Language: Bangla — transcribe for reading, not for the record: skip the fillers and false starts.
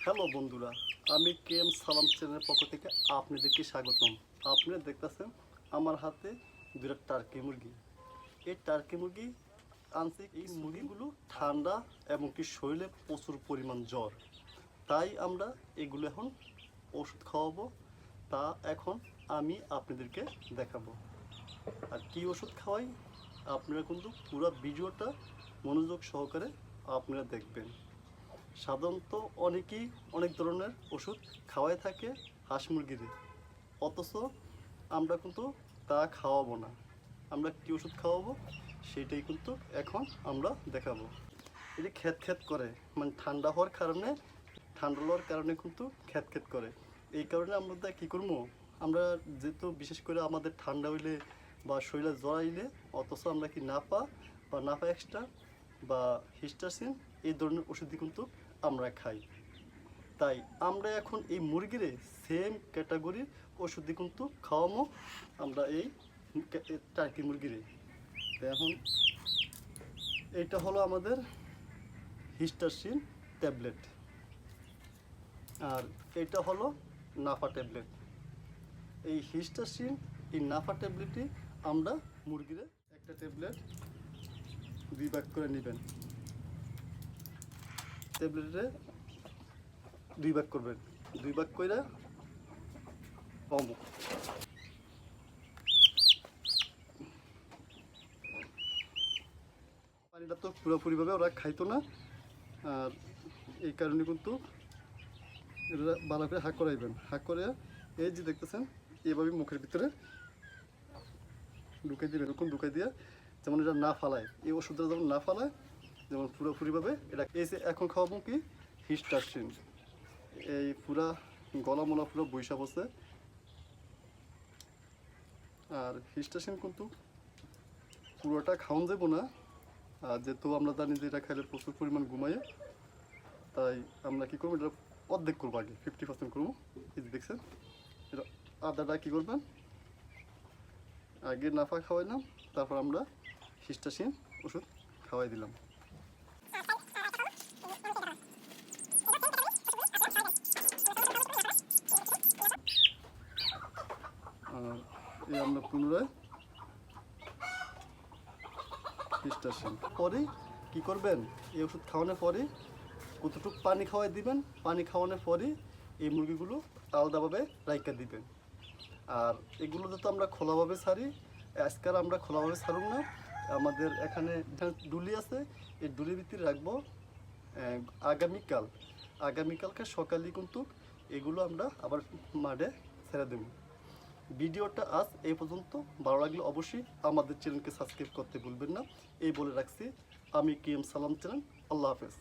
হ্যালো বন্ধুরা, আমি কেএম সালাম চ্যানেলের পক্ষ থেকে আপনাদেরকে স্বাগতম। আপনারা দেখতেছেন আমার হাতে দুটো টার্কি মুরগি। এই টার্কি মুরগি আনছি। এই মুরগিগুলো ঠান্ডা এবং কি শরীরে প্রচুর পরিমাণ জ্বর, তাই আমরা এগুলো এখন ওষুধ খাওয়াবো। তা এখন আমি আপনাদেরকে দেখাবো আর কি ওষুধ খাওয়াই। আপনারা কিন্তু পুরো ভিডিওটা মনোযোগ সহকারে আপনারা দেখবেন। সাধারণত অনেকেই অনেক ধরনের ওষুধ খাওয়াই থাকে হাঁস মুরগির, অথচ আমরা কিন্তু তা খাওয়াবো না। আমরা কী ওষুধ খাওয়াবো সেটাই কিন্তু এখন আমরা দেখাবো। এটি খ্যাত খ্যাত করে, মানে ঠান্ডা হওয়ার কারণে কিন্তু খ্যাত খ্যাত করে। এই কারণে আমরা কী করবো, আমরা যেহেতু বিশেষ করে আমাদের ঠান্ডা হইলে বা শরীরে জ্বর আইলে, অথচ আমরা কি নাপা বা নাপা এক্সট্রা বা হিস্টাসিন এই ধরনের ওষুধই কিন্তু আমরা খাই। তাই আমরা এখন এই মুরগিরে সেম ক্যাটাগরির ওষুধই কিন্তু খাওয়াবো আমরা এই টার্কি মুরগিরে। এখন এইটা হলো আমাদের হিস্টাসিন ট্যাবলেট, আর এটা হলো নাফা ট্যাবলেট। এই হিস্টাসিন এই নাফা ট্যাবলেটই আমরা মুরগিরে একটা ট্যাবলেট 2 ভাগ করে নেবেন। ট্যাবলেটে 2 ভাগ করবেন, 2 ভাগ করে পানিটা তো পুরোপুরিভাবে ওরা খাইতো না, আর এই কারণে কিন্তু এটা ভালো করে হাঁক করাইবেন। হাঁক করে এই যে দেখতেছেন এইভাবে মুখের ভিতরে ঢুকাই দিবেন। এরকম ঢুকাই দিয়ে যেমন এটা না ফালায়, এই ওষুধটা যেমন না ফালায়, যেমন পুরোপুরিভাবে এটা এই যে এখন খাওয়াবো কি হিস্টাসিন। এই পুরা গলা মোলা পুরো বৈশা বসে। আর হিস্টাসিন কিন্তু পুরোটা খাওয়ান যাবো না, আর যেহেতু আমরা জানি যে এটা খাইলে প্রচুর পরিমাণ ঘুমায়, তাই আমরা কী করবো, এটা অর্ধেক করবো, আগে 50% করবো। এই যে দেখছেন এটা আদাটা কী করবেন, আগে নাফা খাওয়াইলাম, তারপর আমরা হিস্টাসিন ওষুধ খাওয়াই দিলাম। আর এই আমরা পুনরায় হিস্টাসিন পরে কী করবেন, এই ওষুধ খাওয়ানোর পরে কতটুকু পানি খাওয়াই দিবেন। পানি খাওয়ানোর পরে এই মুরগিগুলো আলাদাভাবে রাইখা দিবেন। আর এগুলো তো আমরা খোলাভাবে ছাড়ি, আজকাল আমরা খোলাভাবে ছাড়ুন না। আমাদের এখানে ডুলি আছে, এই ডুলির ভিতরে রাখবো। আগামীকালকে সকালে কিন্তু এগুলো আমরা আবার মাঠে ছেড়ে দেব। ভিডিওটা আজ এই পর্যন্ত। ভালো লাগলে অবশ্যই আমাদের চ্যানেলকে সাবস্ক্রাইব করতে ভুলবেন না। এই বলে রাখছি, আমি কেএম সালাম চ্যানেল। আল্লাহ হাফেজ।